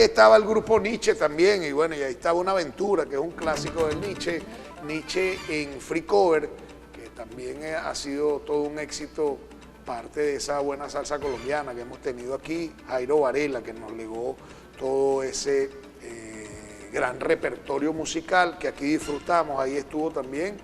ahí estaba el grupo Nietzsche también, y bueno, y ahí estaba Una Aventura, que es un clásico del Nietzsche, Nietzsche en free cover, que también ha sido todo un éxito, parte de esa buena salsa colombiana que hemos tenido aquí, Jairo Varela, que nos legó todo ese gran repertorio musical que aquí disfrutamos. Ahí estuvo también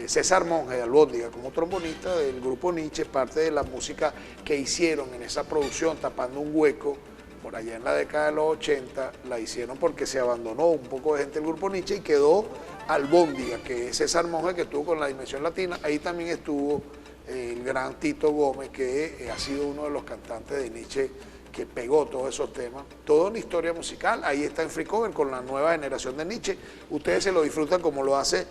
César Monge de Albóndiga como trombonista del grupo Nietzsche, parte de la música que hicieron en esa producción, Tapando un Hueco, por allá en la década de los 80, la hicieron porque se abandonó un poco de gente del grupo Nietzsche y quedó Albóndiga, que es César Monge, que estuvo con la Dimensión Latina. Ahí también estuvo el gran Tito Gómez, que ha sido uno de los cantantes de Nietzsche que pegó todos esos temas. Toda una historia musical, ahí está en free cover con la nueva generación de Nietzsche. Ustedes se lo disfrutan como lo hace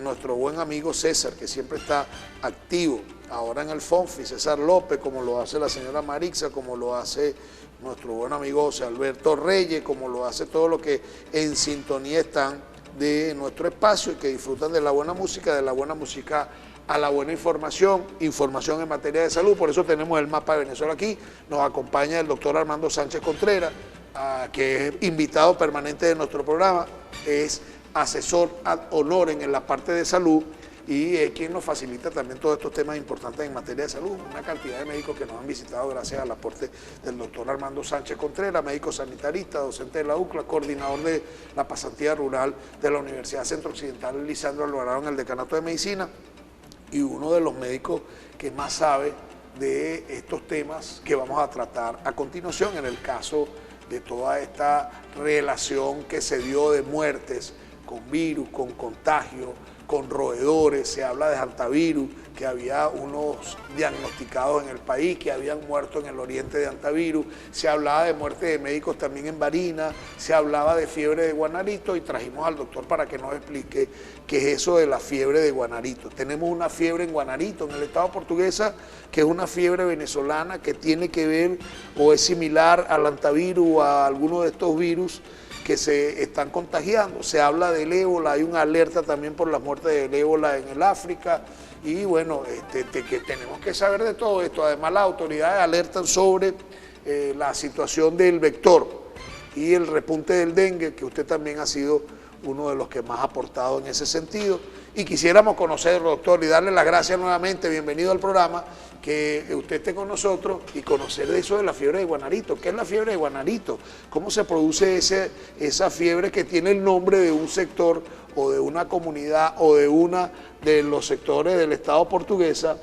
nuestro buen amigo César, que siempre está activo ahora en el Fonfi, César López, como lo hace la señora Marixa, como lo hace nuestro buen amigo José Alberto Reyes, como lo hace todo lo que en sintonía están de nuestro espacio y que disfrutan de la buena música a la buena información, información en materia de salud. Por eso tenemos el mapa de Venezuela aquí. Nos acompaña el doctor Armando Sánchez Contreras, que es invitado permanente de nuestro programa, es asesor ad honorem en la parte de salud y es quien nos facilita también todos estos temas importantes en materia de salud. Una cantidad de médicos que nos han visitado gracias al aporte del doctor Armando Sánchez Contreras, médico sanitarista, docente de la UCLA, coordinador de la pasantía rural de la Universidad Centro Occidental Lisandro Alvarado en el Decanato de Medicina, y uno de los médicos que más sabe de estos temas que vamos a tratar a continuación, en el caso de toda esta relación que se dio de muertes con virus, con contagio, con roedores. Se habla de hantavirus, que había unos diagnosticados en el país que habían muerto en el oriente de hantavirus. Se hablaba de muerte de médicos también en Barinas, se hablaba de fiebre de guanarito y trajimos al doctor para que nos explique qué es eso de la fiebre de guanarito. Tenemos una fiebre en guanarito en el estado portuguesa, que es una fiebre venezolana que tiene que ver o es similar al hantavirus o a alguno de estos virus que se están contagiando. Se habla del ébola, hay una alerta también por las muertes del ébola en el África, y bueno, que tenemos que saber de todo esto. Además, las autoridades alertan sobre la situación del vector y el repunte del dengue, que usted también ha sido uno de los que más ha aportado en ese sentido. Y quisiéramos conocerlo, doctor, y darle las gracias nuevamente, bienvenido al programa, que usted esté con nosotros y conocer de eso de la fiebre de guanarito. ¿Qué es la fiebre de guanarito? ¿Cómo se produce esa fiebre que tiene el nombre de un sector o de una comunidad o de uno de los sectores del estado portuguesa?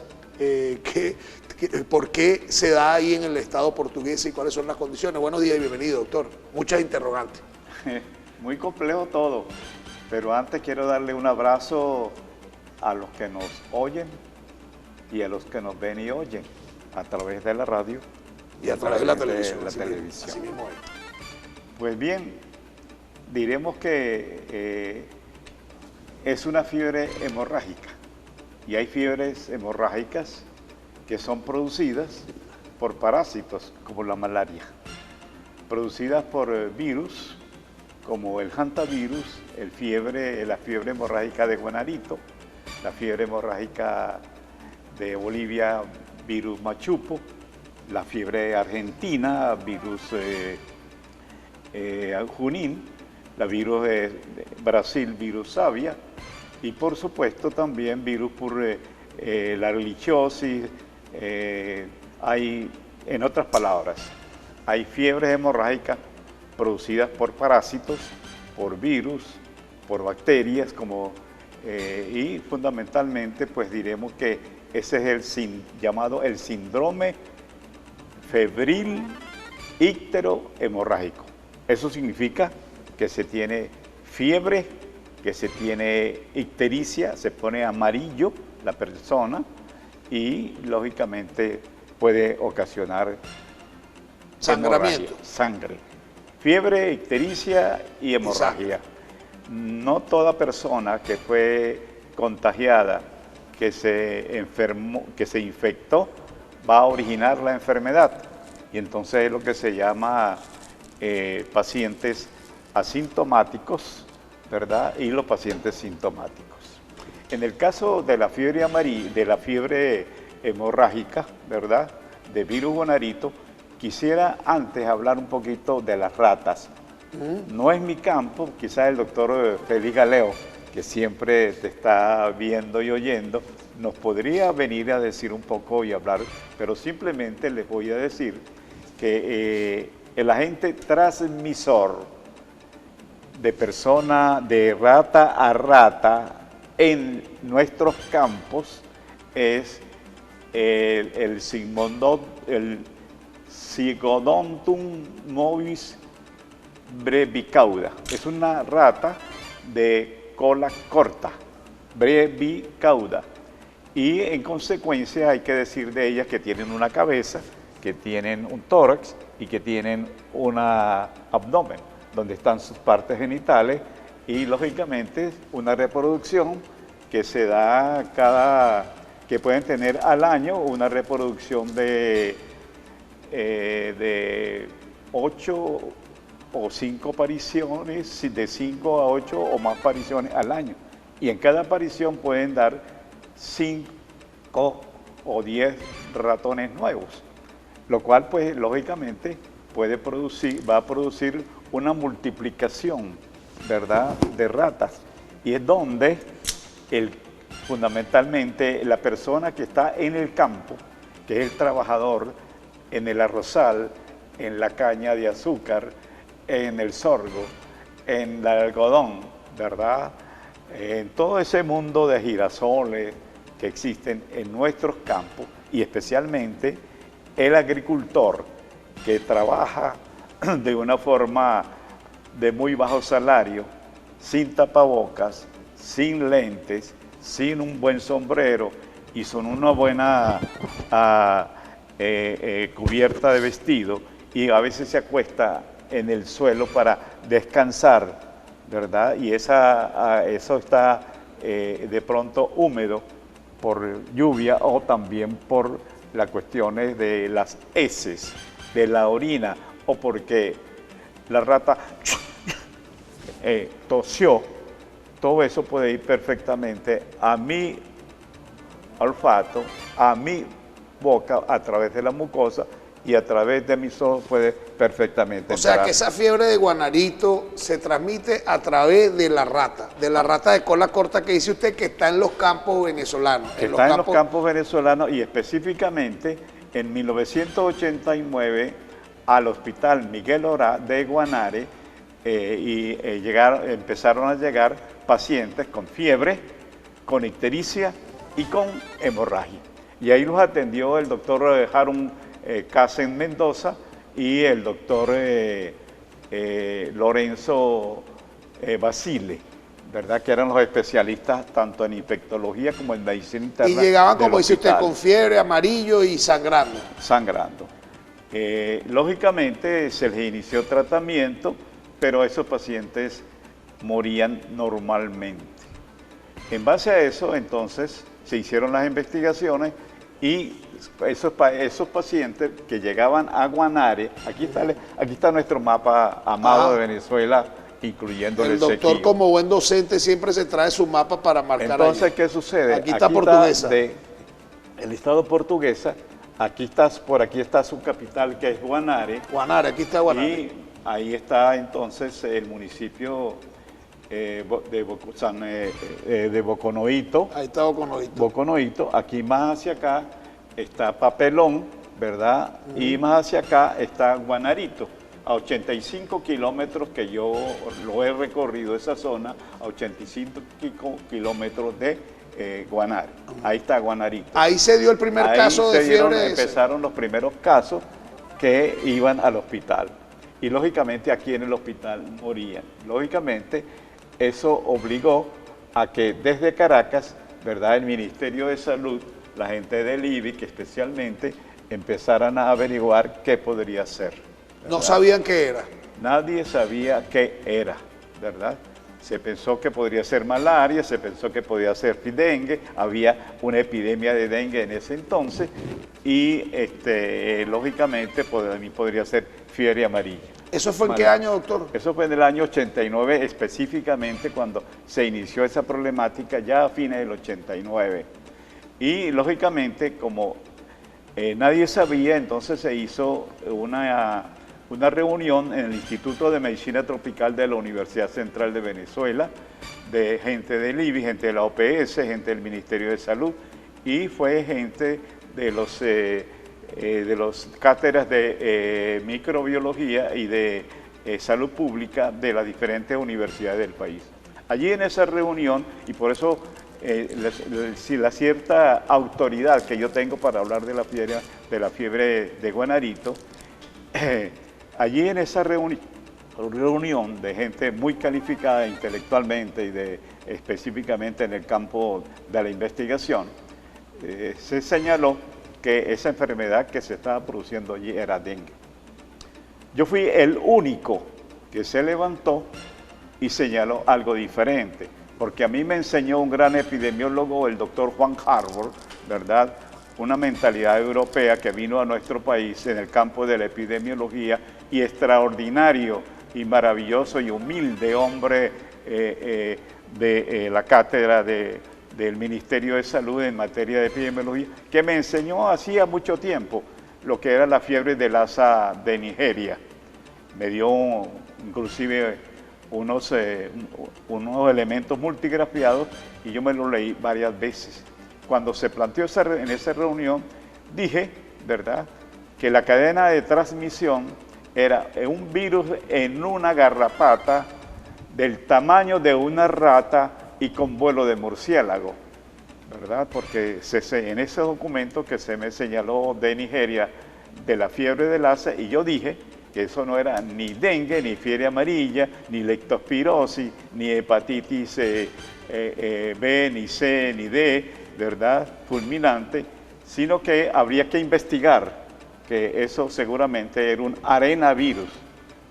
¿Por qué se da ahí en el estado portugués y cuáles son las condiciones? Buenos días y bienvenido, doctor. Muchas interrogantes. Muy complejo todo, pero antes quiero darle un abrazo a los que nos oyen y a los que nos ven y oyen a través de la radio y a través de la televisión. Así mismo es. Pues bien, diremos que es una fiebre hemorrágica, y hay fiebres hemorrágicas que son producidas por parásitos, como la malaria, producidas por virus, como el hantavirus, la fiebre hemorrágica de guanarito, la fiebre hemorrágica de Bolivia, virus machupo, la fiebre argentina, virus junín, la virus de Brasil, virus savia, y por supuesto también virus por la lichiosis. En otras palabras, hay fiebres hemorrágicas producidas por parásitos, por virus, por bacterias, y fundamentalmente pues diremos que ese es llamado el síndrome febril icterohemorrágico. Eso significa que se tiene fiebre, que se tiene ictericia, se pone amarillo la persona y lógicamente puede ocasionar sangramiento, sangre. Fiebre, ictericia y hemorragia. No toda persona que fue contagiada, que se enfermó, que se infectó, va a originar la enfermedad. Y entonces es lo que se llama pacientes asintomáticos, ¿verdad? Y los pacientes sintomáticos. En el caso de la fiebre hemorrágica, ¿verdad?, de virus guanarito, quisiera antes hablar un poquito de las ratas. No es mi campo, quizás el doctor Félix Galeo, que siempre te está viendo y oyendo, nos podría venir a decir un poco y hablar, pero simplemente les voy a decir que el agente transmisor de persona de rata a rata en nuestros campos es el Sigodontum movis brevicauda. Es una rata de cola corta, brevicauda. Y en consecuencia hay que decir de ellas que tienen una cabeza, que tienen un tórax y que tienen un abdomen, donde están sus partes genitales y lógicamente una reproducción que se da que pueden tener al año una reproducción de 8 o 5 apariciones, de 5 a 8 o más apariciones al año. Y en cada aparición pueden dar 5 o 10 ratones nuevos, lo cual pues lógicamente va a producir una multiplicación, ¿verdad?, de ratas. Y es donde fundamentalmente la persona que está en el campo, que es el trabajador en el arrozal, en la caña de azúcar, en el sorgo, en el algodón, ¿verdad?, en todo ese mundo de girasoles que existen en nuestros campos, y especialmente el agricultor que trabaja de una forma de muy bajo salario, sin tapabocas, sin lentes, sin un buen sombrero y son una buena cubierta de vestido, y a veces se acuesta en el suelo para descansar, ¿verdad? Y eso está de pronto húmedo por lluvia o también por las cuestiones de las heces, de la orina, o porque la rata tosió. Todo eso puede ir perfectamente a mi olfato, a mi boca, a través de la mucosa, y a través de mis ojos puede perfectamente entrar. O sea entrar. que esa fiebre de guanarito se transmite a través de la rata de cola corta que dice usted que está en los campos venezolanos. Que está en los campos venezolanos, y específicamente en 1989 al Hospital Miguel Orá de Guanare, empezaron a llegar pacientes con fiebre, con ictericia y con hemorragia. Y ahí los atendió el doctor Harun Casen Mendoza y el doctor Lorenzo Basile, ¿verdad?, que eran los especialistas tanto en infectología como en medicina interna. Y llegaban, como dice usted, con fiebre, amarillo y sangrando. Sangrando. Lógicamente se les inició tratamiento, pero esos pacientes morían normalmente. En base a eso, entonces, se hicieron las investigaciones y esos pacientes que llegaban a Guanare, aquí está nuestro mapa amado de Venezuela, incluyendo el doctor Esequibo. Como buen docente siempre se trae su mapa para marcar. Entonces, allí. ¿qué sucede? Aquí está Portuguesa. El estado Portuguesa, por aquí está su capital, que es Guanare. Guanare, aquí está Guanare. Y ahí está entonces el municipio de Boconoito. Ahí está Boconoito. Boconoito. Aquí más hacia acá está Papelón, ¿verdad? Y más hacia acá está Guanarito, a 85 kilómetros, que yo lo he recorrido esa zona, a 85 kilómetros de Guanare. Ahí está Guanarito. Ahí se dio el primer caso de fiebre. Empezaron los primeros casos que iban al hospital. Y lógicamente aquí en el hospital morían. Lógicamente eso obligó a que desde Caracas, ¿verdad?, el Ministerio de Salud, la gente del IBI, que especialmente empezaran a averiguar qué podría ser, ¿verdad? No sabían qué era. Nadie sabía qué era, ¿verdad? Se pensó que podría ser malaria, se pensó que podía ser dengue, había una epidemia de dengue en ese entonces, y lógicamente podría ser fiebre amarilla. ¿Eso fue en qué año, doctor? Eso fue en el año 89, específicamente cuando se inició esa problemática, ya a fines del 89. Y lógicamente, como nadie sabía, entonces se hizo una reunión en el Instituto de Medicina Tropical de la Universidad Central de Venezuela, de gente del IBI, gente de la OPS, gente del Ministerio de Salud, y fue gente de los cátedras de microbiología y de salud pública de las diferentes universidades del país. Allí en esa reunión, y por eso la cierta autoridad que yo tengo para hablar de la fiebre de Guanarito, allí en esa reunión de gente muy calificada intelectualmente y específicamente en el campo de la investigación, se señaló que esa enfermedad que se estaba produciendo allí era dengue. Yo fui el único que se levantó y señaló algo diferente, porque a mí me enseñó un gran epidemiólogo, el doctor Juan Harbour, ¿verdad? Una mentalidad europea que vino a nuestro país en el campo de la epidemiología, y extraordinario y maravilloso y humilde hombre de la cátedra del Ministerio de Salud en materia de epidemiología, que me enseñó hacía mucho tiempo lo que era la fiebre de Lassa de Nigeria. Me dio inclusive unos elementos multigrafiados y yo me los leí varias veces. Cuando se planteó en esa reunión, dije, ¿verdad?, que la cadena de transmisión era un virus en una garrapata del tamaño de una rata y con vuelo de murciélago, ¿verdad? Porque en ese documento que se me señaló de Nigeria, de la fiebre de Lassa, y yo dije que eso no era ni dengue, ni fiebre amarilla, ni leptospirosis, ni hepatitis B, ni C, ni D, ¿verdad?, fulminante, sino que habría que investigar que eso seguramente era un arenavirus,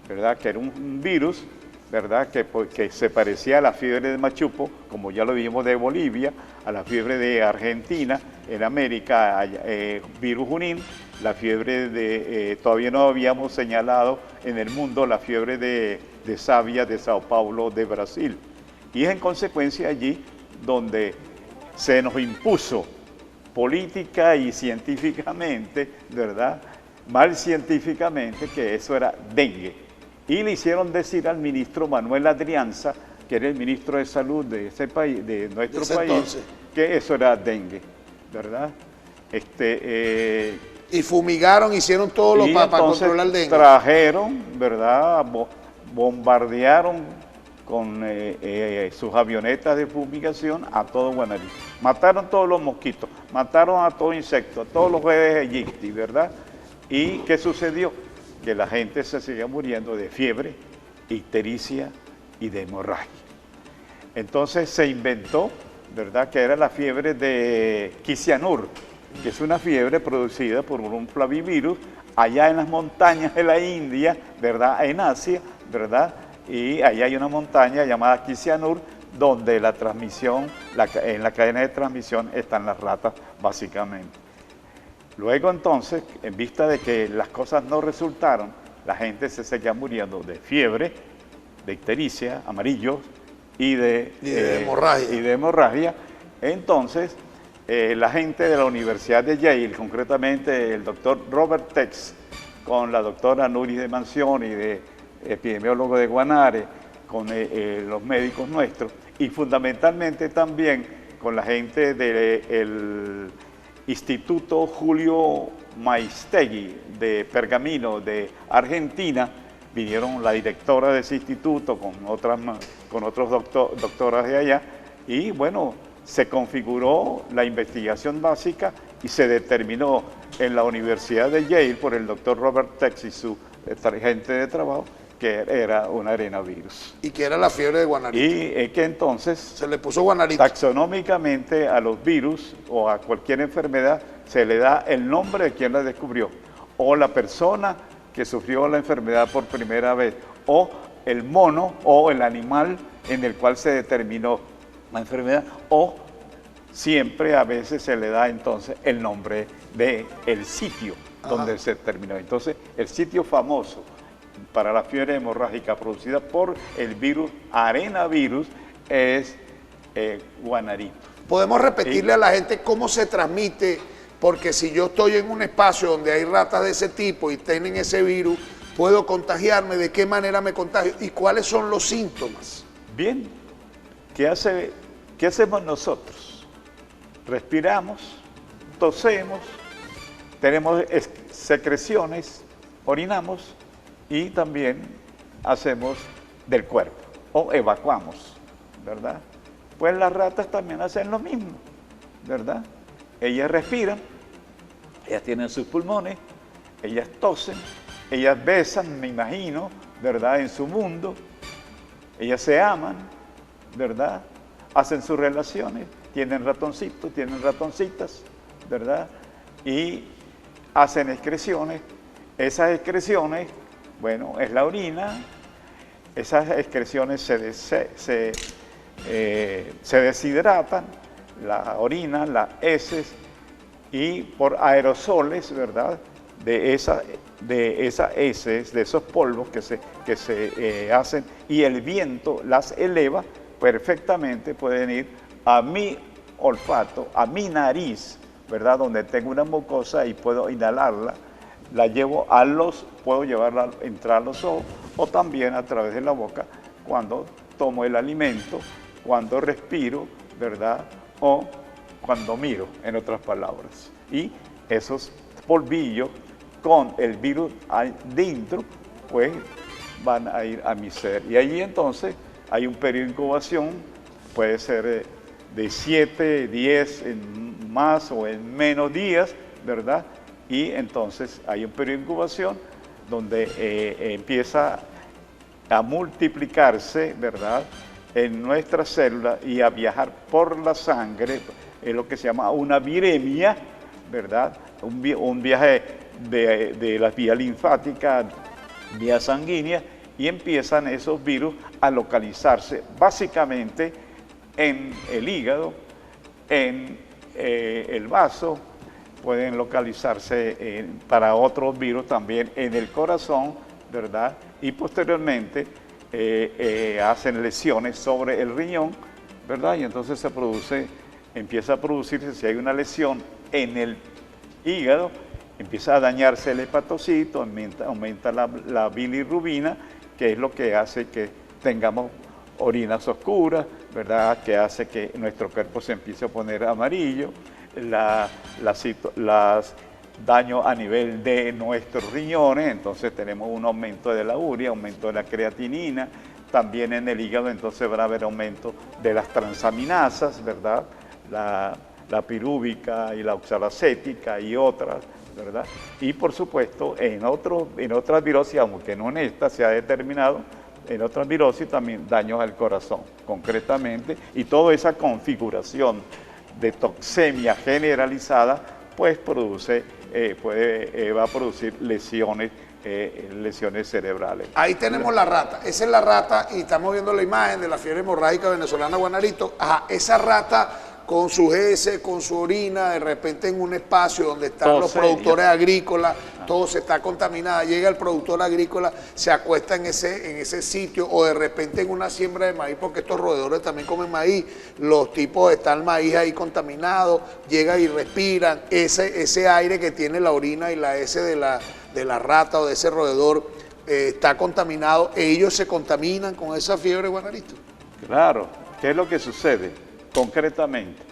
¿verdad?, que era un virus, ¿verdad?, que se parecía a la fiebre de Machupo, como ya lo vimos de Bolivia, a la fiebre de Argentina, en América, virus Junín, la fiebre de, todavía no habíamos señalado en el mundo la fiebre de Savia de Sao Paulo de Brasil. Y es en consecuencia allí donde se nos impuso política y científicamente, ¿verdad?, mal científicamente, que eso era dengue. Y le hicieron decir al ministro Manuel Adrianza, que era el ministro de Salud de ese país, de nuestro país, entonces, que eso era dengue, ¿verdad? Y fumigaron, hicieron todo lo para controlar el dengue. Trajeron, ¿verdad?, bombardearon con sus avionetas de fumigación a todo Guanarito. Mataron todos los mosquitos, mataron a todo insecto, a todos los Aedes aegypti, ¿verdad? ¿Y qué sucedió? Que la gente se seguía muriendo de fiebre, ictericia y de hemorragia. Entonces se inventó, ¿verdad?, que era la fiebre de Kisianur, que es una fiebre producida por un flavivirus allá en las montañas de la India, ¿verdad?, en Asia, ¿verdad?, y allá hay una montaña llamada Kisianur, donde la transmisión, en la cadena de transmisión están las ratas, básicamente. Luego entonces, en vista de que las cosas no resultaron, la gente se seguía muriendo de fiebre, de ictericia, amarillos y de hemorragia. Entonces, la gente de la Universidad de Yale, concretamente el doctor Robert Tex, con la doctora Nuris de Mansioni, epidemiólogo de Guanare, con los médicos nuestros, y fundamentalmente también con la gente del Instituto Julio Maistegui de Pergamino de Argentina. Vinieron la directora de ese instituto con otros doctoras de allá, y bueno, se configuró la investigación básica y se determinó en la Universidad de Yale por el doctor Robert Tex y su gente de trabajo que era un arenavirus. Y que era la fiebre de Guanarito. Y que entonces se le puso Guanarito. Taxonómicamente a los virus o a cualquier enfermedad se le da el nombre de quien la descubrió, o la persona que sufrió la enfermedad por primera vez, o el mono o el animal en el cual se determinó la enfermedad, o siempre a veces se le da entonces el nombre del sitio donde se terminó. Entonces, el sitio famoso para la fiebre hemorrágica producida por el virus arenavirus es Guanarito. ¿Podemos repetirle a la gente cómo se transmite porque si yo estoy en un espacio donde hay ratas de ese tipo y tienen ese virus, puedo contagiarme. ¿De qué manera me contagio? ¿Y cuáles son los síntomas? Bien, ¿qué hacemos nosotros? Respiramos, tosemos, tenemos secreciones, orinamos y también hacemos del cuerpo o evacuamos, ¿verdad? Pues las ratas también hacen lo mismo, ¿verdad? Ellas respiran, ellas tienen sus pulmones, ellas tosen, ellas besan, me imagino, ¿verdad? En su mundo, ellas se aman, ¿verdad? Hacen sus relaciones, tienen ratoncitos, tienen ratoncitas, ¿verdad? Y hacen excreciones. Esas excreciones, bueno, es la orina. Esas excreciones se deshidratan, la orina, las heces, y por aerosoles, ¿verdad? De esas heces, de esos polvos que se hacen, y el viento las eleva, perfectamente pueden ir a mi olfato, a mi nariz, ¿verdad? Donde tengo una mucosa y puedo inhalarla, la llevo puedo llevarla, entrar a los ojos, o también a través de la boca cuando tomo el alimento, cuando respiro, ¿verdad? O cuando miro, en otras palabras. Y esos polvillos con el virus dentro, pues van a ir a mi ser. Y allí entonces hay un periodo de incubación, puede ser de 7, 10 en más o en menos días, ¿verdad? Y entonces hay un periodo de incubación donde empieza a multiplicarse, ¿verdad?, en nuestras células y a viajar por la sangre, es lo que se llama una viremia, ¿verdad? Un viaje de la vía linfática, vía sanguínea, y empiezan esos virus a localizarse básicamente en el hígado, en el vaso, pueden localizarse para otros virus también en el corazón, ¿verdad? Y posteriormente hacen lesiones sobre el riñón, ¿verdad? Y entonces empieza a producirse, si hay una lesión en el hígado, empieza a dañarse el hepatocito, aumenta la bilirrubina, que es lo que hace que tengamos orinas oscuras, ¿verdad? Que hace que nuestro cuerpo se empiece a poner amarillo, daño a nivel de nuestros riñones, entonces tenemos un aumento de la urea, aumento de la creatinina, también en el hígado entonces va a haber aumento de las transaminasas, ¿verdad? La pirúvica y la oxalacética y otras, ¿verdad? Y por supuesto en otras virosis, aunque no en esta se ha determinado, en otras virosis también daños al corazón, concretamente, y toda esa configuración de toxemia generalizada, pues va a producir lesiones cerebrales. Ahí tenemos la rata, esa es la rata, y estamos viendo la imagen de la fiebre hemorrágica venezolana Guanarito. Ajá, esa rata con sus heces, con su orina, de repente en un espacio donde están los productores agrícolas, todo se está contaminado, llega el productor agrícola, se acuesta en ese sitio, o de repente en una siembra de maíz, porque estos roedores también comen maíz, los tipos están el maíz ahí contaminado, llegan y respiran, ese aire que tiene la orina y la heces de la rata o de ese roedor está contaminado, ellos se contaminan con esa fiebre, Guanarito. Claro, ¿qué es lo que sucede? Concretamente,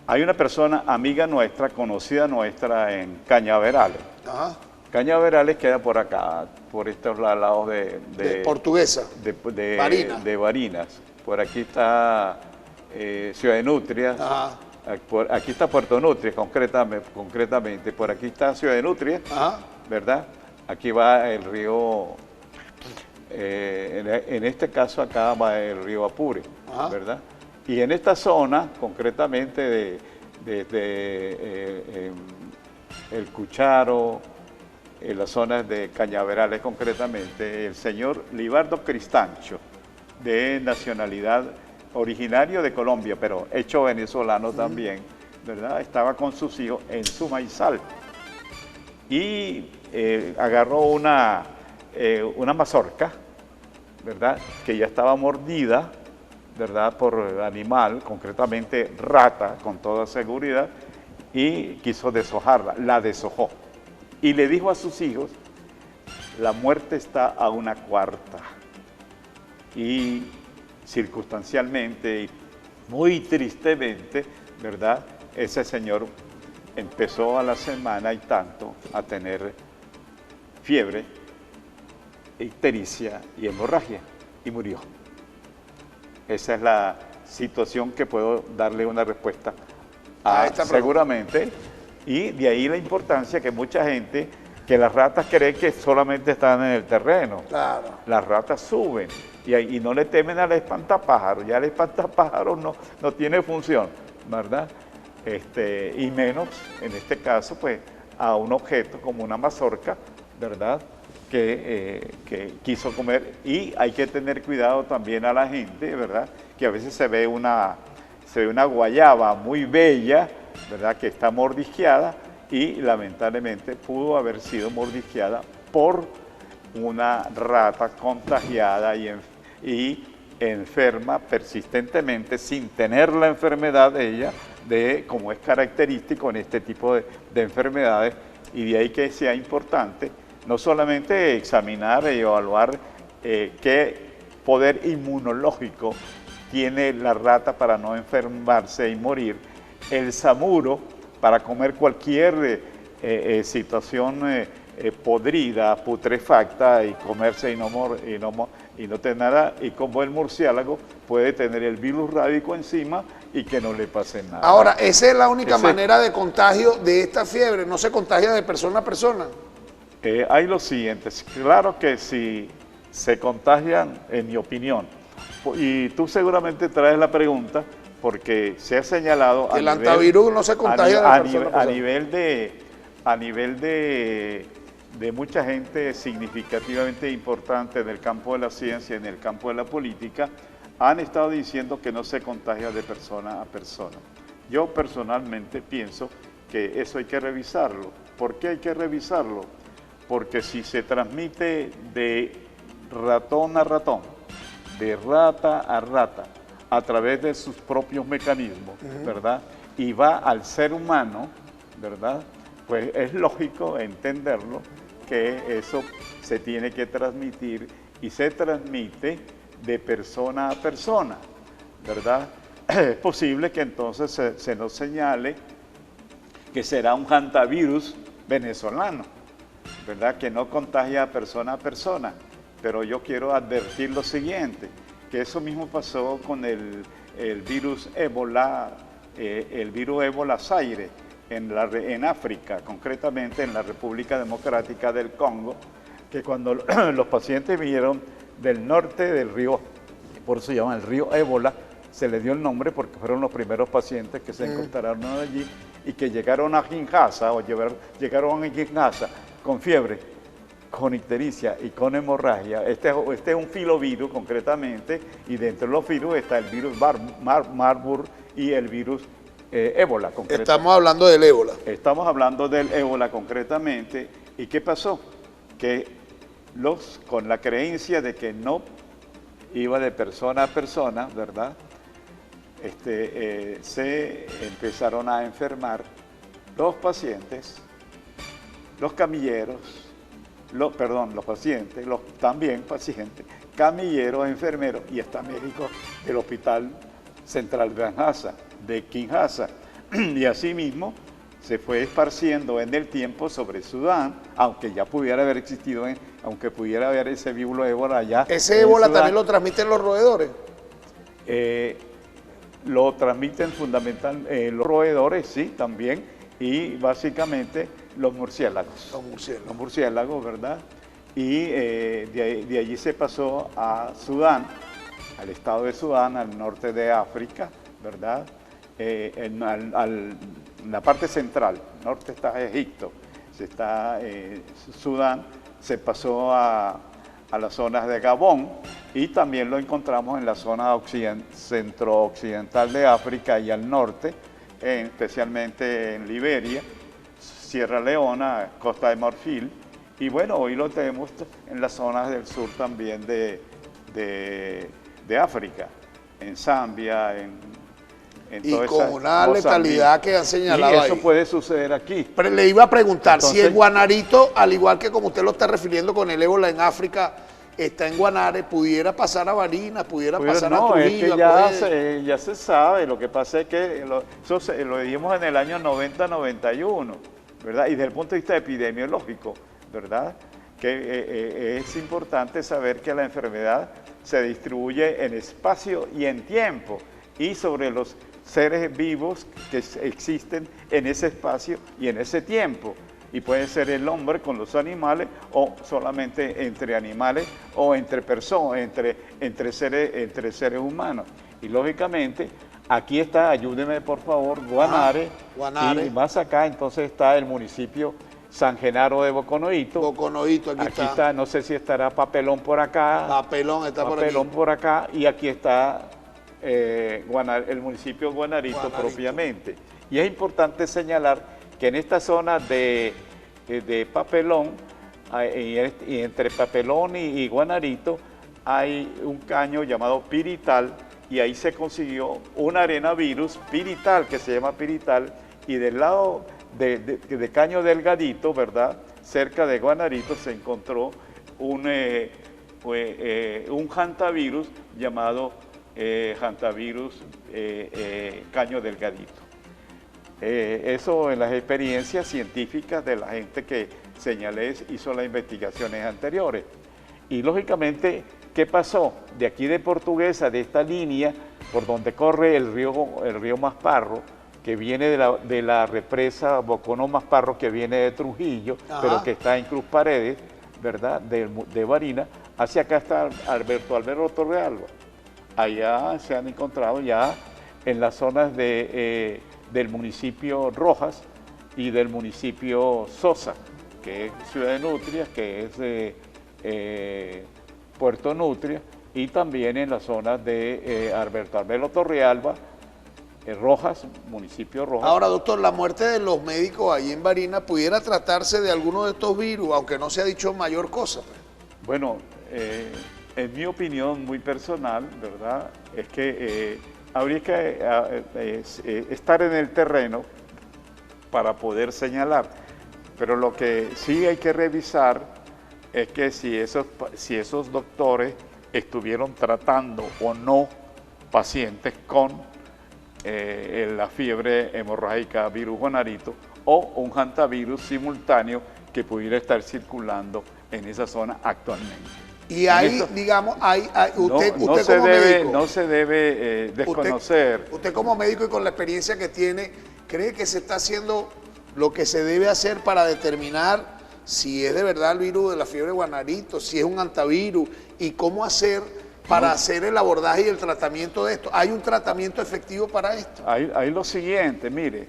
hay una persona amiga nuestra, conocida nuestra en Cañaverales. Ajá. Cañaverales queda por acá, por estos lados de Portuguesa, de Barinas. Por aquí está Ciudad de Nutrias. Ajá. Aquí está Puerto Nutrias, concretamente. Por aquí está Ciudad de Nutrias, ajá, ¿verdad? Aquí va el río, en este caso acá va el río Apure, ajá, ¿verdad? Y en esta zona, concretamente el Cucharo, en las zonas de Cañaverales concretamente, el señor Libardo Cristancho, de nacionalidad originario de Colombia, pero hecho venezolano también, ¿verdad? Estaba con sus hijos en su maizal y agarró una mazorca, ¿verdad? Que ya estaba mordida, ¿verdad?, por animal, concretamente rata, con toda seguridad, y quiso deshojarla, la deshojó. Y le dijo a sus hijos, la muerte está a una cuarta. Y circunstancialmente, y muy tristemente, ¿verdad? Ese señor empezó a la semana y tanto a tener fiebre, ictericia y hemorragia, y murió. Esa es la situación que puedo darle una respuesta a esta seguramente, y de ahí la importancia que mucha gente, que las ratas creen que solamente están en el terreno. Claro. Las ratas suben y no le temen al espantapájaros, ya el espantapájaros no tiene función, ¿verdad? Y menos, en este caso, pues, a un objeto como una mazorca, ¿verdad?, que quiso comer. Y hay que tener cuidado también a la gente, ¿verdad?, que a veces se ve una guayaba muy bella, ¿verdad?, que está mordisqueada y lamentablemente pudo haber sido mordisqueada por una rata contagiada y enferma persistentemente sin tener la enfermedad de ella, como es característico en este tipo de enfermedades, y de ahí que sea importante no solamente examinar y evaluar qué poder inmunológico tiene la rata para no enfermarse y morir, el samuro para comer cualquier situación podrida, putrefacta, y comerse y no tener nada, y como el murciélago puede tener el virus rábico encima y que no le pase nada. Ahora, esa es la única manera de contagio de esta fiebre, no se contagia de persona a persona. Hay lo siguiente, claro que si se contagian, en mi opinión, y tú seguramente traes la pregunta, porque se ha señalado el antivirus no se contagia de persona a persona. A nivel de mucha gente significativamente importante en el campo de la ciencia, en el campo de la política, han estado diciendo que no se contagia de persona a persona. Yo personalmente pienso que eso hay que revisarlo. ¿Por qué hay que revisarlo? Porque si se transmite de ratón a ratón, de rata a rata, a través de sus propios mecanismos, ¿verdad?, y va al ser humano, ¿verdad?, pues es lógico entenderlo que eso se tiene que transmitir y se transmite de persona a persona, ¿verdad? Es posible que entonces se nos señale que será un hantavirus venezolano, ¿verdad?, que no contagia a persona, pero yo quiero advertir lo siguiente, que eso mismo pasó con el virus ébola, el virus ébola Zaire, en África, concretamente en la República Democrática del Congo, que cuando los pacientes vinieron del norte del río, por eso se llama el río Ébola, se le dio el nombre porque fueron los primeros pacientes que se encontraron allí y que llegaron a Kinshasa, llegaron a Kinshasa con fiebre, con ictericia y con hemorragia. Este es un filovirus concretamente, y dentro de los virus está el virus Marburg y el virus ébola. Estamos hablando del ébola. Estamos hablando del ébola concretamente. ¿Y qué pasó? Que con la creencia de que no iba de persona a persona, ¿verdad?, se empezaron a enfermar los pacientes, los camilleros, los pacientes, también pacientes, camilleros, enfermeros y hasta médicos del Hospital Central de Kinshasa. Y asimismo se fue esparciendo en el tiempo sobre Sudán, aunque ya pudiera haber existido, aunque pudiera haber ese virus de ébola allá. ¿Ese ébola también lo transmiten los roedores? Lo transmiten fundamentalmente los roedores, sí, también, y básicamente los murciélagos. Los murciélagos, ¿verdad? Y de allí se pasó a Sudán, al estado de Sudán, al norte de África, ¿verdad? En la parte central, norte está Egipto, Sudán, se pasó a las zonas de Gabón, y también lo encontramos en la zona centro-occidental de África y al norte, especialmente en Liberia, Sierra Leona, Costa de Marfil, y bueno, hoy lo tenemos en las zonas del sur también de África, en Zambia, Y con una letalidad que han señalado ahí. Y eso puede suceder aquí. Pero le iba a preguntar, entonces, si el guanarito, al igual que como usted lo está refiriendo con el ébola en África, está en Guanare, pudiera pasar a Barinas, pudiera pasar a Trujillo. No, es que ya se sabe, lo que pasa es que eso lo dijimos en el año 90-91, ¿verdad? Y desde el punto de vista epidemiológico, ¿verdad? Que es importante saber que la enfermedad se distribuye en espacio y en tiempo, y sobre los seres vivos que existen en ese espacio y en ese tiempo. Y puede ser el hombre con los animales o solamente entre animales o entre personas, entre seres humanos. Y lógicamente, aquí está, ayúdeme por favor, Guanare. Guanare. Y más acá entonces está el municipio San Genaro de Boconoito. Boconoito, aquí está, no sé si estará Papelón por acá. Papelón está por aquí. Papelón por acá, y aquí está el municipio Guanarito propiamente. Y es importante señalar que en esta zona de Papelón, y entre Papelón y Guanarito, hay un caño llamado Pirital, y ahí se consiguió un arenavirus Pirital, que se llama Pirital, y del lado de Caño Delgadito, ¿verdad?, cerca de Guanarito, se encontró un hantavirus llamado hantavirus Caño Delgadito. Eso en las experiencias científicas de la gente que señalé hizo las investigaciones anteriores. Y lógicamente, ¿qué pasó? De aquí de Portuguesa, de esta línea, por donde corre el río Masparro, que viene de la represa Boconó Masparro, que viene de Trujillo, pero que está en Cruz Paredes, ¿verdad?, de Barinas, hacia acá está Alberto Torrealba. Allá se han encontrado ya en las zonas del municipio Rojas y del municipio Sosa, que es Ciudad de Nutria, que es Puerto Nutria, y también en las zonas de Alberto Torrealba, Rojas, municipio Rojas. Ahora, doctor, la muerte de los médicos ahí en Barinas pudiera tratarse de alguno de estos virus, aunque no se ha dicho mayor cosa. Bueno, en mi opinión muy personal, ¿verdad?, es que habría que estar en el terreno para poder señalar, pero lo que sí hay que revisar es que si esos doctores estuvieron tratando o no pacientes con la fiebre hemorrágica virus guanarito o un hantavirus simultáneo que pudiera estar circulando en esa zona actualmente. Y ahí, digamos, usted como médico, no se debe desconocer. Usted como médico y con la experiencia que tiene, ¿cree que se está haciendo lo que se debe hacer para determinar si es de verdad el virus de la fiebre guanarito, si es un hantavirus, y cómo hacer para hacer el abordaje y el tratamiento de esto? ¿Hay un tratamiento efectivo para esto? Hay lo siguiente, mire,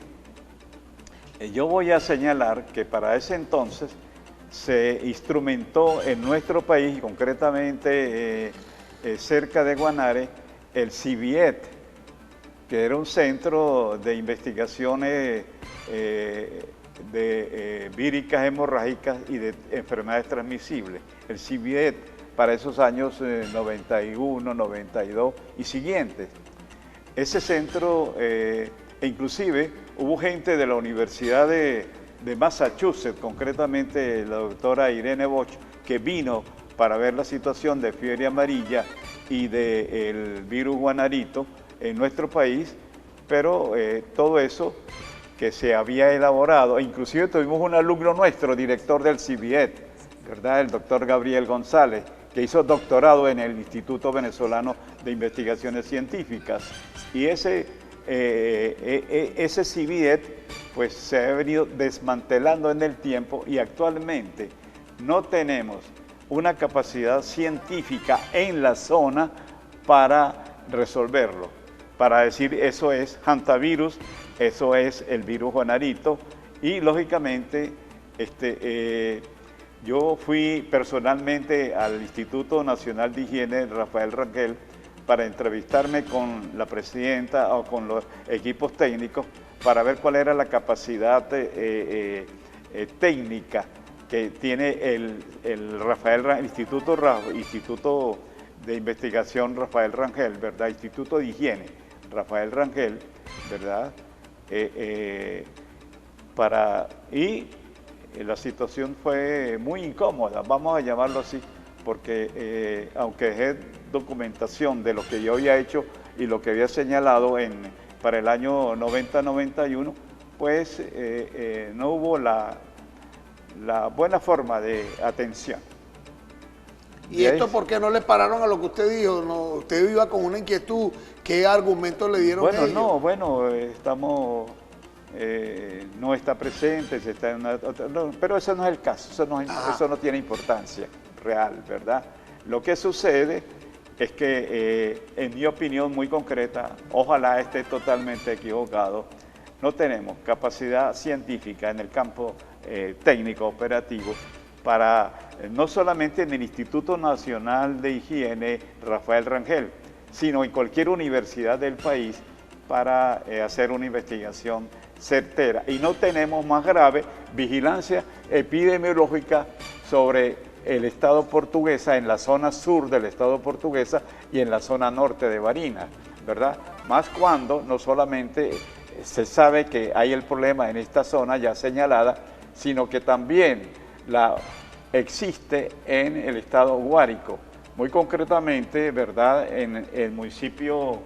yo voy a señalar que para ese entonces se instrumentó en nuestro país, concretamente cerca de Guanare, el CIVIET, que era un centro de investigaciones de víricas hemorrágicas y de enfermedades transmisibles. El CIVIET para esos años 91, 92 y siguientes. Ese centro, inclusive hubo gente de la Universidad de Massachusetts, concretamente la doctora Irene Bosch, que vino para ver la situación de fiebre amarilla y del virus guanarito en nuestro país, pero todo eso que se había elaborado, inclusive tuvimos un alumno nuestro, director del CIVIET, ¿verdad?, el doctor Gabriel González, que hizo doctorado en el Instituto Venezolano de Investigaciones Científicas, y ese CIVIET pues se ha venido desmantelando en el tiempo, y actualmente no tenemos una capacidad científica en la zona para resolverlo, para decir eso es hantavirus, eso es el virus guanarito. Y lógicamente yo fui personalmente al Instituto Nacional de Higiene Rafael Rangel para entrevistarme con la presidenta o con los equipos técnicos para ver cuál era la capacidad técnica que tiene el Instituto de Investigación Rafael Rangel, ¿verdad?, Instituto de Higiene Rafael Rangel, ¿verdad? La situación fue muy incómoda, vamos a llamarlo así, porque aunque dejé documentación de lo que yo había hecho y lo que había señalado para el año 90-91, pues no hubo la buena forma de atención. ¿Y esto por qué no le pararon a lo que usted dijo? No, usted iba con una inquietud, ¿qué argumentos le dieron Bueno, ellos? No está presente, pero eso no es el caso, eso no tiene importancia real, ¿verdad? Lo que sucede es que, en mi opinión muy concreta, ojalá esté totalmente equivocado, no tenemos capacidad científica en el campo técnico operativo para, no solamente en el Instituto Nacional de Higiene Rafael Rangel, sino en cualquier universidad del país para hacer una investigación certera. Y no tenemos, más grave, vigilancia epidemiológica sobre el estado Portuguesa, en la zona sur del estado Portuguesa y en la zona norte de Barinas, ¿verdad? Más cuando no solamente se sabe que hay el problema en esta zona ya señalada, sino que también existe en el estado Guárico, muy concretamente, ¿verdad?, en el municipio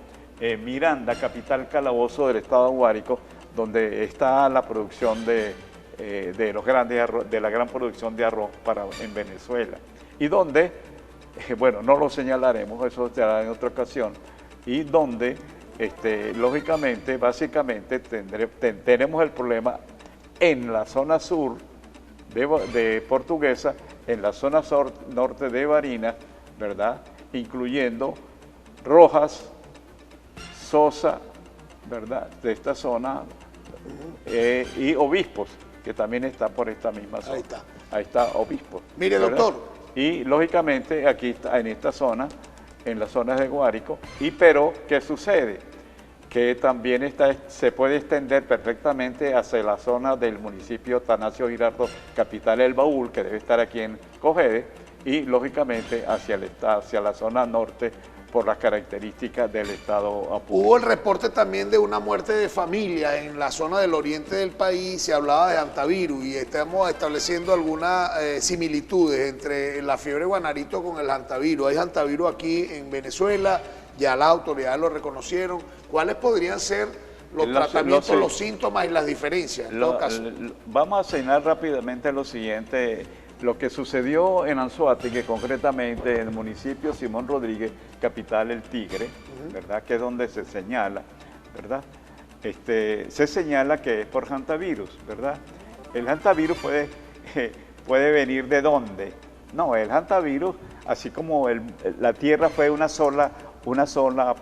Miranda, capital Calabozo del estado Guárico, donde está la producción de la gran producción de arroz en Venezuela, y donde, bueno, no lo señalaremos, eso será en otra ocasión, y donde, lógicamente, básicamente, tenemos el problema en la zona sur de Portuguesa, en la zona norte de Barinas, ¿verdad?, incluyendo Rojas, Sosa, ¿verdad?, de esta zona, y Obispos, que también está por esta misma zona. Ahí está Obispos. Mire, ¿verdad?, doctor. Y lógicamente aquí está, en esta zona, en las zonas de Guárico, pero ¿qué sucede? Que también se puede extender perfectamente hacia la zona del municipio Atanasio Girardot, capital El Baúl, que debe estar aquí en Cogede, y lógicamente hacia la zona norte, por las características del estado Apure. Hubo el reporte también de una muerte de familia en la zona del oriente del país, se hablaba de hantavirus y estamos estableciendo algunas similitudes entre la fiebre guanarito con el hantavirus. Hay hantavirus aquí en Venezuela, ya las autoridades lo reconocieron. ¿Cuáles podrían ser los tratamientos, los síntomas y las diferencias en todo caso? Vamos a señalar rápidamente lo siguiente. Lo que sucedió en Anzoátegui, concretamente en el municipio Simón Rodríguez, capital El Tigre, ¿verdad?, que es donde se señala, ¿verdad? Se señala que es por hantavirus, ¿verdad? El hantavirus puede venir ¿de dónde? No, el hantavirus, así como la Tierra fue una sola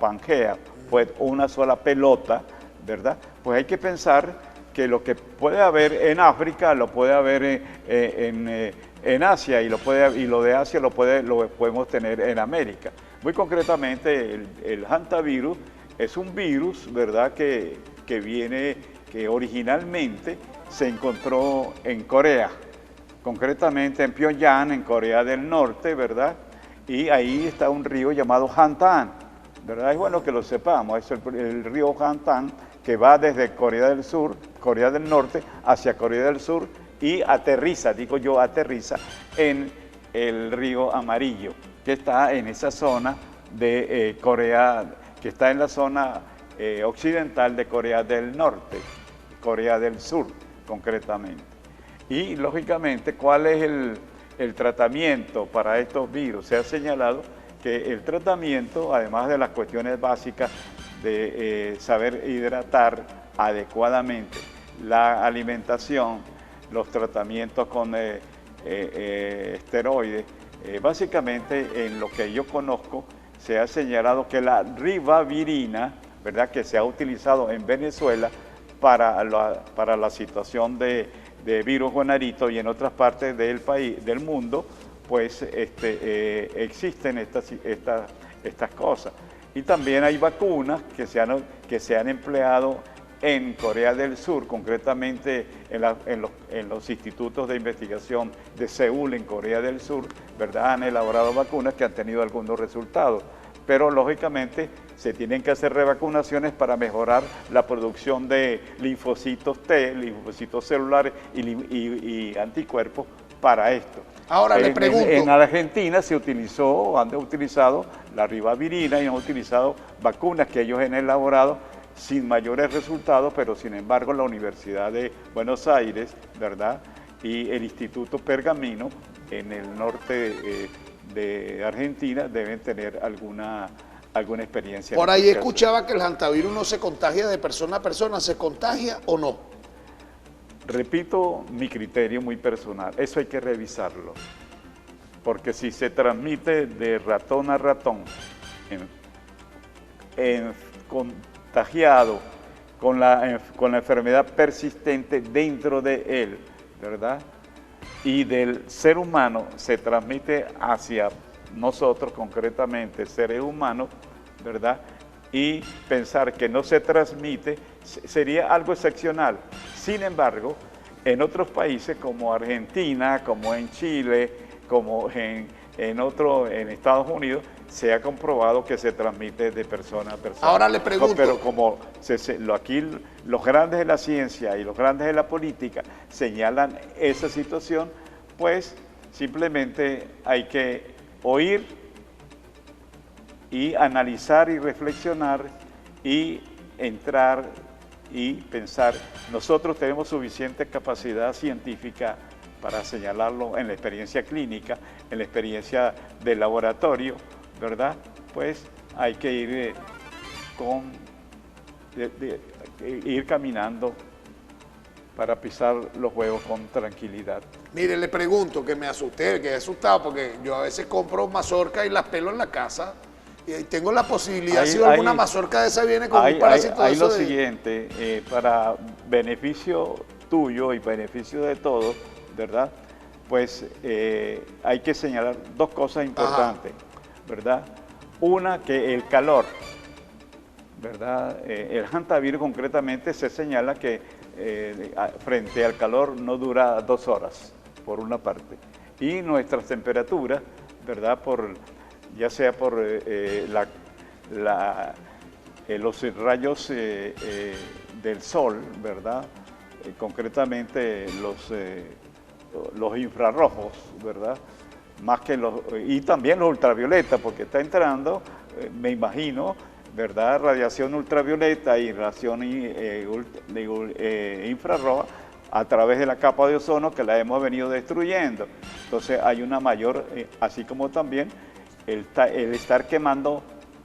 Pangea, fue una sola pelota, ¿verdad? Pues hay que pensar que lo que puede haber en África lo puede haber en Asia, y lo de Asia lo podemos tener en América. Muy concretamente, el hantavirus es un virus, ¿verdad?, que originalmente se encontró en Corea, concretamente en Pyongyang, en Corea del Norte, ¿verdad? Y ahí está un río llamado Hantan, ¿verdad? Es bueno que lo sepamos, es el río Hantan, que va desde Corea del Norte hacia Corea del Sur y aterriza en el río Amarillo, que está en esa zona de Corea, que está en la zona occidental de Corea del Norte, Corea del Sur concretamente. Y lógicamente, ¿cuál es el tratamiento para estos virus? Se ha señalado que el tratamiento, además de las cuestiones básicas de saber hidratar adecuadamente, la alimentación, los tratamientos con esteroides, básicamente en lo que yo conozco se ha señalado que la ribavirina, ¿verdad?, que se ha utilizado en Venezuela para la situación de virus guanarito y en otras partes del país, del mundo, pues existen estas cosas. Y también hay vacunas que se han empleado en Corea del Sur, concretamente en los institutos de investigación de Seúl, en Corea del Sur, ¿verdad? Han elaborado vacunas que han tenido algunos resultados. pero lógicamente se tienen que hacer revacunaciones para mejorar la producción de linfocitos T, linfocitos celulares y anticuerpos para esto. Ahora le pregunto. En Argentina se utilizó, han utilizado la ribavirina y han utilizado vacunas que ellos han elaborado sin mayores resultados, pero sin embargo la Universidad de Buenos Aires, ¿verdad?, y el Instituto Pergamino en el norte de Argentina deben tener alguna experiencia. Por ahí escuchaba que el hantavirus no se contagia de persona a persona, ¿se contagia o no? Repito mi criterio muy personal, eso hay que revisarlo, porque si se transmite de ratón a ratón, contagiado con la enfermedad persistente dentro de él, ¿verdad? Y del ser humano se transmite hacia nosotros, concretamente seres humanos, ¿verdad? Y pensar que no se transmite sería algo excepcional. Sin embargo, en otros países como Argentina, como en Chile, como en Estados Unidos, se ha comprobado que se transmite de persona a persona. Ahora le pregunto. Pero como aquí los grandes de la ciencia y los grandes de la política señalan esa situación, pues simplemente hay que oír y analizar y reflexionar y entrar y pensar. Nosotros tenemos suficiente capacidad científica para señalarlo en la experiencia clínica, en la experiencia de laboratorio, ¿verdad? Pues hay que ir caminando para pisar los huevos con tranquilidad. Mire, le pregunto, que me asusté, que he asustado, porque yo a veces compro mazorca y las pelo en la casa, y tengo la posibilidad, si alguna mazorca de esa viene con un parásito de eso. Lo siguiente, para beneficio tuyo y beneficio de todos, ¿verdad? Pues hay que señalar dos cosas importantes, ¿verdad? Una, que el calor, ¿verdad? El hantavirus concretamente se señala que frente al calor no dura 2 horas, por una parte. Y nuestras temperaturas, ¿verdad? Ya sea por los rayos del sol, ¿verdad? Concretamente los infrarrojos, ¿verdad? Más que y también los ultravioletas, porque está entrando, me imagino, ¿verdad?, radiación ultravioleta y radiación infrarroja a través de la capa de ozono que la hemos venido destruyendo. Entonces hay una mayor, así como también el estar quemando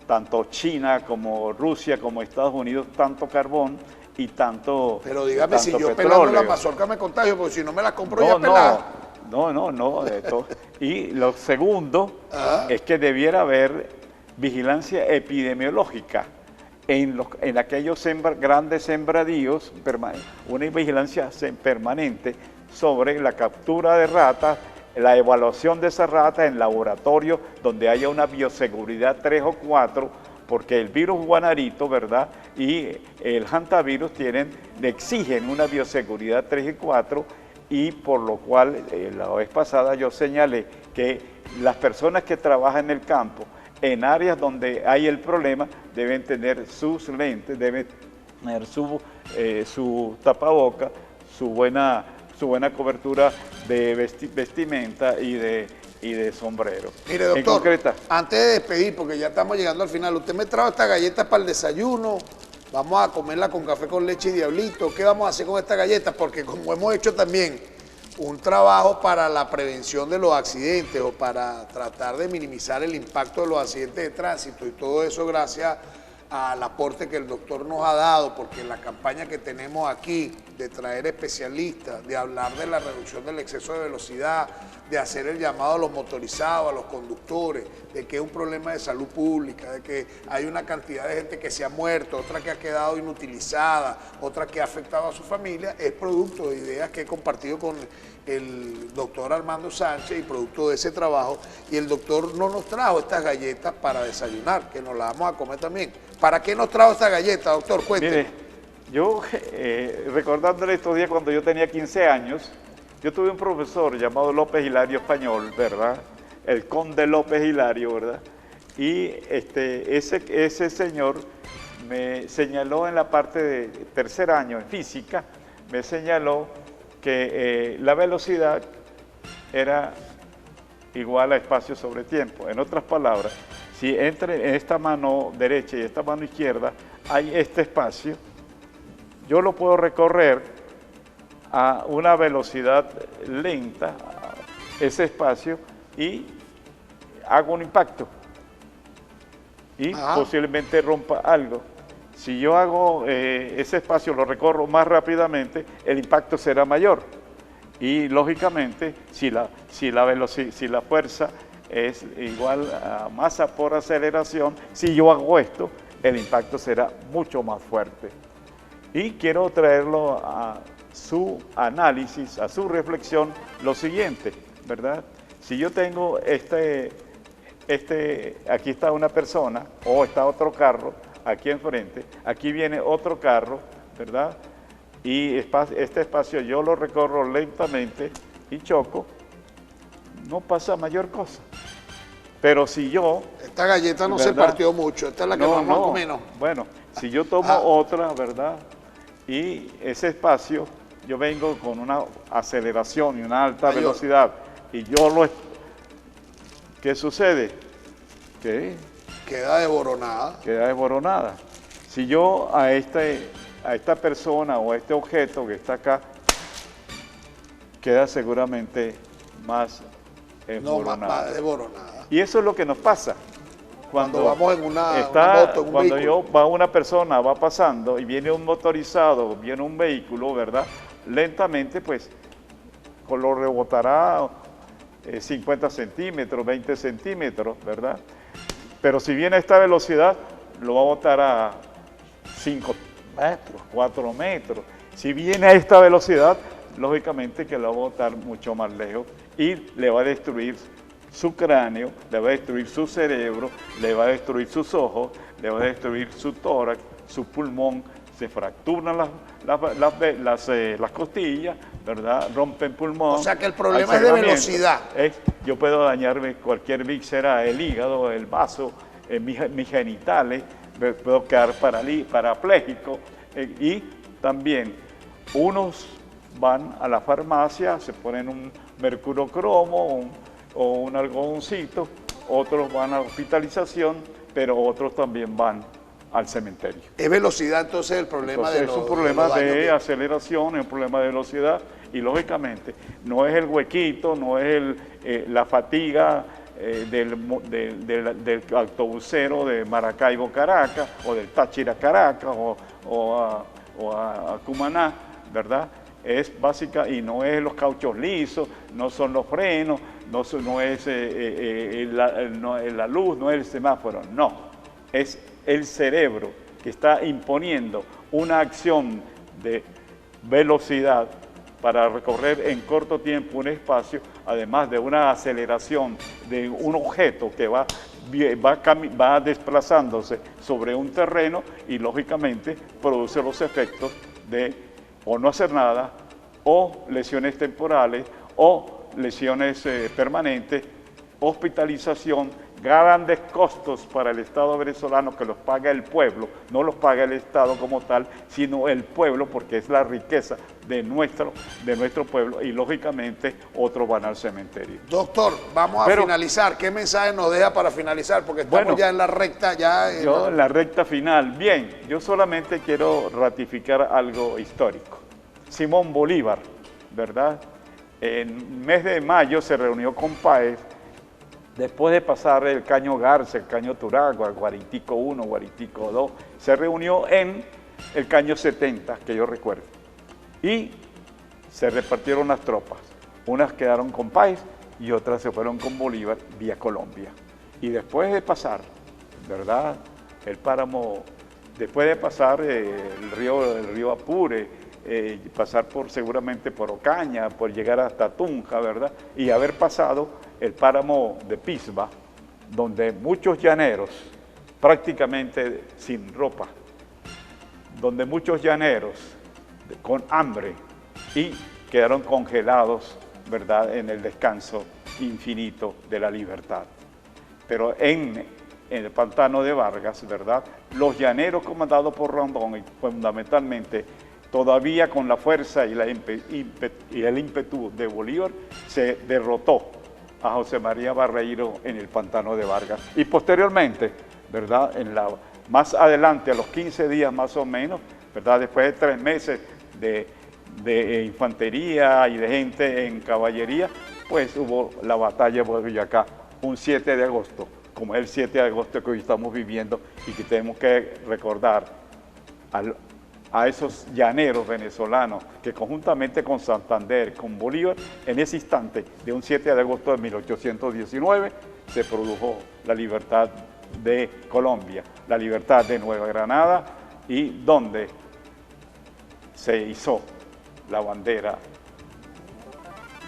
tanto China como Rusia como Estados Unidos tanto carbón y tanto Pero dígame, si yo petróleo. pelando la mazorca me contagio, porque si no me la compro ya pelada. No. Y lo segundo es que debiera haber vigilancia epidemiológica en aquellos grandes sembradíos, una vigilancia permanente sobre la captura de ratas, la evaluación de esas ratas en laboratorio donde haya una bioseguridad 3 o 4, porque el virus guanarito, ¿verdad?, y el hantavirus exigen una bioseguridad 3 y 4, y por lo cual la vez pasada yo señalé que las personas que trabajan en el campo, en áreas donde hay el problema, deben tener sus lentes, deben tener su tapaboca, su buena cobertura de vestimenta y de sombrero. Mire, doctor, antes de despedir, porque ya estamos llegando al final, usted me trajo estas galletas para el desayuno, vamos a comerla con café con leche y diablito. ¿Qué vamos a hacer con estas galletas? Porque como hemos hecho también un trabajo para la prevención de los accidentes o para tratar de minimizar el impacto de los accidentes de tránsito y todo eso gracias al aporte que el doctor nos ha dado, porque la campaña que tenemos aquí de traer especialistas, de hablar de la reducción del exceso de velocidad, de hacer el llamado a los motorizados, a los conductores, de que es un problema de salud pública, de que hay una cantidad de gente que se ha muerto, otra que ha quedado inutilizada, otra que ha afectado a su familia, es producto de ideas que he compartido con el doctor Armando Sánchez y producto de ese trabajo, y el doctor no nos trajo estas galletas para desayunar, que nos las vamos a comer también. ¿Para qué nos trajo esta galleta, doctor? Cuénteme. Mire, yo recordándole estos días cuando yo tenía 15 años, yo tuve un profesor llamado López Hilario Español, ¿verdad? El conde López Hilario, ¿verdad? Y ese señor me señaló en la parte de tercer año en física, me señaló que la velocidad era igual a espacio sobre tiempo. En otras palabras, si entre esta mano derecha y esta mano izquierda hay este espacio, yo lo puedo recorrer a una velocidad lenta, ese espacio, y hago un impacto y posiblemente rompa algo. Si yo hago ese espacio, lo recorro más rápidamente, el impacto será mayor. Y lógicamente, si la fuerza es igual a masa por aceleración, si yo hago esto, el impacto será mucho más fuerte. Y quiero traerlo a su análisis, a su reflexión, lo siguiente, ¿verdad? Si yo tengo aquí está una persona o está otro carro aquí enfrente, aquí viene otro carro, ¿verdad? Y este espacio yo lo recorro lentamente y choco, no pasa mayor cosa. Pero si yo... Esta galleta no, ¿verdad?, se partió mucho, esta es la que vamos a comer, ¿no? Bueno, si yo tomo otra, ¿verdad? Y ese espacio, yo vengo con una aceleración y una alta velocidad, y yo ¿qué sucede? ¿Qué? Queda desboronada. Queda desboronada. Si yo a esta persona o a este objeto que está acá, queda seguramente más desboronada. No, más desboronada. Y eso es lo que nos pasa. Cuando vamos en una moto, en un cuando vehículo. va una persona, va pasando y viene un motorizado, viene un vehículo, ¿verdad? Lentamente, pues, lo rebotará 50 centímetros, 20 centímetros, ¿verdad? Pero si viene a esta velocidad, lo va a botar a 5 metros, 4 metros. Si viene a esta velocidad, lógicamente que lo va a botar mucho más lejos y le va a destruir su cráneo, le va a destruir su cerebro, le va a destruir sus ojos, le va a destruir su tórax, su pulmón, se fracturan las costillas, ¿verdad? Rompen pulmón. O sea que el problema es de velocidad. Yo puedo dañarme cualquier víscera, el hígado, el vaso, mis genitales, puedo quedar parapléjico. Y también unos van a la farmacia, se ponen un mercurocromo o un algodoncito, otros van a hospitalización, pero otros también van al cementerio. ¿Es velocidad entonces el problema? Entonces, es un problema de aceleración, es un problema de velocidad y lógicamente no es el huequito, no es la fatiga del autobusero de Maracaibo, Caracas, o del Táchira, Caracas, o a Cumaná, ¿verdad? Es básica y no es los cauchos lisos, no son los frenos, no es la luz, no es el semáforo, no, es el cerebro que está imponiendo una acción de velocidad para recorrer en corto tiempo un espacio, además de una aceleración de un objeto que va desplazándose sobre un terreno y lógicamente produce los efectos de o no hacer nada, o lesiones temporales, o lesiones permanentes, hospitalización, grandes costos para el Estado venezolano que los paga el pueblo, no los paga el Estado como tal, sino el pueblo porque es la riqueza de nuestro pueblo y lógicamente otros van al cementerio. Doctor, vamos a finalizar. ¿Qué mensaje nos deja para finalizar? Porque estamos ya en la recta. En la recta final. Bien, yo solamente quiero ratificar algo histórico. Simón Bolívar, ¿verdad? En mes de mayo se reunió con Páez. Después de pasar el Caño Garza, el Caño Turagua, Guaritico I, Guaritico II, se reunió en el Caño 70, que yo recuerdo. Y se repartieron las tropas. Unas quedaron con Páez y otras se fueron con Bolívar vía Colombia. Y después de pasar, ¿verdad? El páramo, después de pasar el río Apure, pasar seguramente por Ocaña, por llegar hasta Tunja, ¿verdad? Y haber pasado el páramo de Pisba, donde muchos llaneros, prácticamente sin ropa, donde muchos llaneros con hambre y quedaron congelados, ¿verdad?, en el descanso infinito de la libertad. Pero en en el pantano de Vargas, ¿verdad? Los llaneros comandados por Rondón, y fundamentalmente, todavía con la fuerza y el ímpetu de Bolívar, se derrotó a José María Barreiro en el pantano de Vargas. Y posteriormente, ¿verdad? Más adelante, a los 15 días más o menos, ¿verdad? Después de 3 meses de infantería y de gente en caballería, pues hubo la batalla de Boyacá, un 7 de agosto, como es el 7 de agosto que hoy estamos viviendo y que tenemos que recordar a esos llaneros venezolanos que conjuntamente con Santander, con Bolívar, en ese instante de un 7 de agosto de 1819 se produjo la libertad de Colombia, la libertad de Nueva Granada y donde se izó la bandera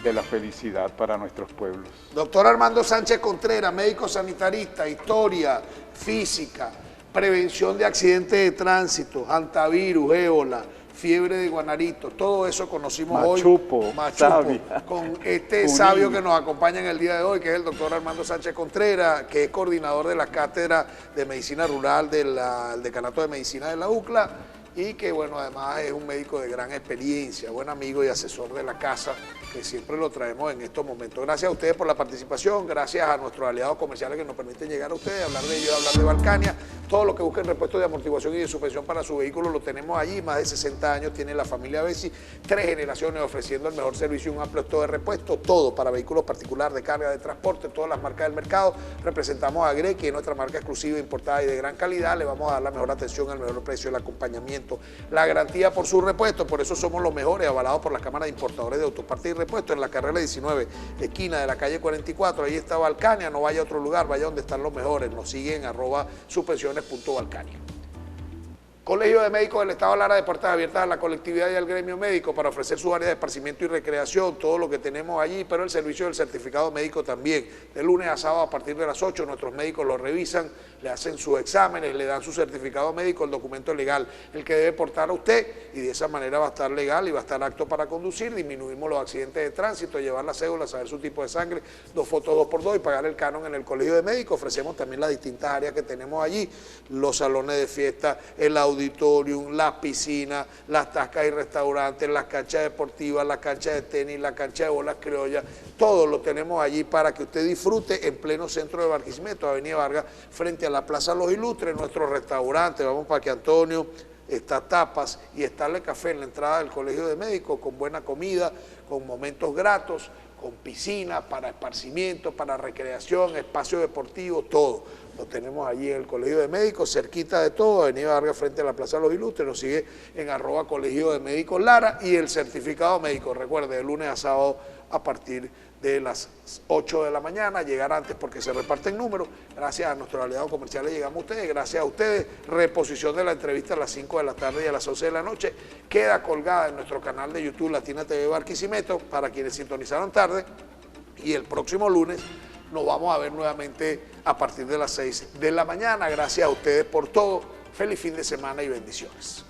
de la felicidad para nuestros pueblos. Doctor Armando Sánchez Contreras, médico sanitarista, historia, física, prevención de accidentes de tránsito, hantavirus, ébola, fiebre de guanarito, todo eso conocimos Machupo, hoy. Sabia, con este sabio que nos acompaña en el día de hoy, que es el doctor Armando Sánchez Contreras, que es coordinador de la Cátedra de Medicina Rural del Decanato de Medicina de la UCLA, y que, bueno, además es un médico de gran experiencia, buen amigo y asesor de la casa, que siempre lo traemos en estos momentos. Gracias a ustedes por la participación, gracias a nuestros aliados comerciales que nos permiten llegar a ustedes, hablar de ellos, hablar de Balcania. Todo lo que busquen repuestos de amortiguación y de suspensión para su vehículo lo tenemos allí. Más de 60 años tiene la familia Bessi, 3 generaciones ofreciendo el mejor servicio y un amplio stock de repuestos, todo para vehículos particulares, de carga, de transporte, todas las marcas del mercado. Representamos a Grey, que es nuestra marca exclusiva, importada y de gran calidad. Le vamos a dar la mejor atención, al mejor precio, el acompañamiento, la garantía por sus repuestos. Por eso somos los mejores, avalados por la Cámara de Importadores de Autopartes y Repuestos, en la carrera 19, esquina de la calle 44. Ahí está Balcania, no vaya a otro lugar, vaya donde están los mejores. Nos siguen @suspensiones.balcania. Colegio de Médicos del Estado Lara, de puertas abiertas a la colectividad y al gremio médico para ofrecer su área de esparcimiento y recreación, todo lo que tenemos allí, pero el servicio del certificado médico también. De lunes a sábado a partir de las 8, nuestros médicos lo revisan, le hacen sus exámenes, le dan su certificado médico, el documento legal, el que debe portar a usted, y de esa manera va a estar legal y va a estar apto para conducir. Disminuimos los accidentes de tránsito, llevar la cédula, saber su tipo de sangre, 2 fotos 2x2 y pagar el canon en el Colegio de Médicos. Ofrecemos también las distintas áreas que tenemos allí, los salones de fiesta, el auditorium, las piscinas, las tascas y restaurantes, las canchas deportivas, las canchas de tenis, la cancha de bolas criollas, todo lo tenemos allí para que usted disfrute en pleno centro de Barquisimeto, Avenida Vargas, frente a la Plaza Los Ilustres. Nuestro restaurante, vamos para que Antonio, está Tapas y está Le Café en la entrada del Colegio de Médicos, con buena comida, con momentos gratos, con piscina para esparcimiento, para recreación, espacio deportivo, todo. Lo tenemos allí en el Colegio de Médicos, cerquita de todo, Avenida Vargas frente a la Plaza de los Ilustres. Nos sigue en @Colegio de Médicos Lara, y el certificado médico, recuerde, de lunes a sábado a partir de las 8 de la mañana, llegar antes porque se reparten números. Gracias a nuestros aliados comerciales llegamos a ustedes, gracias a ustedes. Reposición de la entrevista a las 5 de la tarde y a las 11 de la noche queda colgada en nuestro canal de YouTube Latina TV Barquisimeto para quienes sintonizaron tarde, y el próximo lunes nos vamos a ver nuevamente a partir de las 6 de la mañana. Gracias a ustedes por todo. Feliz fin de semana y bendiciones.